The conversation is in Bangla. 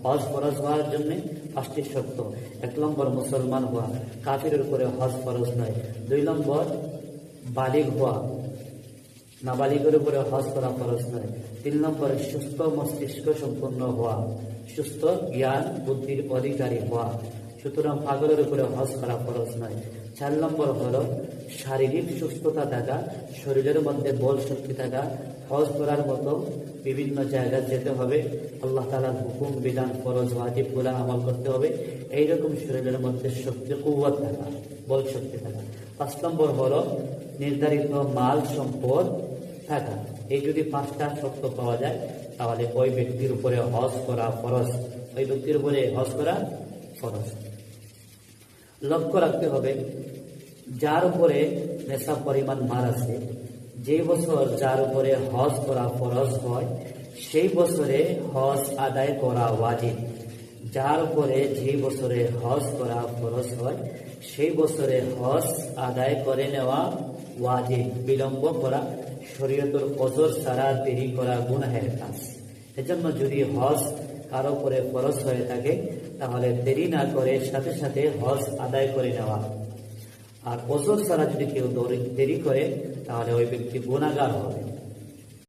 হজ ফরজ হওয়ার জন্য 5টি শর্ত। 1 নম্বর মুসলমান হওয়া, কাফিরের উপরে হজ ফরজ নয়। 2 নম্বর বালিগ হওয়া, নাবালিগের উপরে হজ করা ফরজ নয়। 3 নম্বর সুস্থ মস্তিষ্ক সম্পন্ন হওয়া, সুস্থ জ্ঞান বুদ্ধির অধিকারী হওয়া, সুতরাং পাগলের উপরে হজ করা ফরজ নয়। 4 নম্বর হলো শারীরিক সুস্থতা থাকা, শরীরের মধ্যে বল শক্তি থাকা, হজ করার মতো বিভিন্ন জায়গায় যেতে হবে, আল্লাহ তাআলার হুকুম বিধান ফরজ ওয়াজিব গুলা আমল করতে হবে, এইরকম শরীরের মধ্যে শক্তি কুওয়াত থাকা, বল শক্তি থাকা। 5 নম্বর হলো নির্ধারিত মাল সম্পদ থাকা। এই যদি 5টা শর্ত পাওয়া যায় তাহলে ওই ব্যক্তির উপরে হজ করা ফরজ, ওই ব্যক্তির উপরে হজ করা ফরজ। লক্ষ্য রাখতে হবে যার উপরে নেশা পরিমাণ মাল আছে, যে বছর যার উপরে হজ করা ফরজ হয় সেই বছরে হজ আদায় করা ওয়াজিব। যার উপরে যে বছরে হজ করা ফরজ হয় সেই বছরে হজ আদায় করে নেওয়া ওয়াজিব। বিলম্ব করা শরীয়তের ওজর ছাড়া দেরি করা গুনাহের কাজ। এজন্য যদি হজ কারো উপরে ফরজ হয়ে থাকে তাহলে দেরি না করে সাথে সাথে হজ আদায় করে নেওয়া। আর ওজর ছাড়া যদি কেউ দেরি করে তাহলে ওই ব্যক্তি গুনাহগার হবে।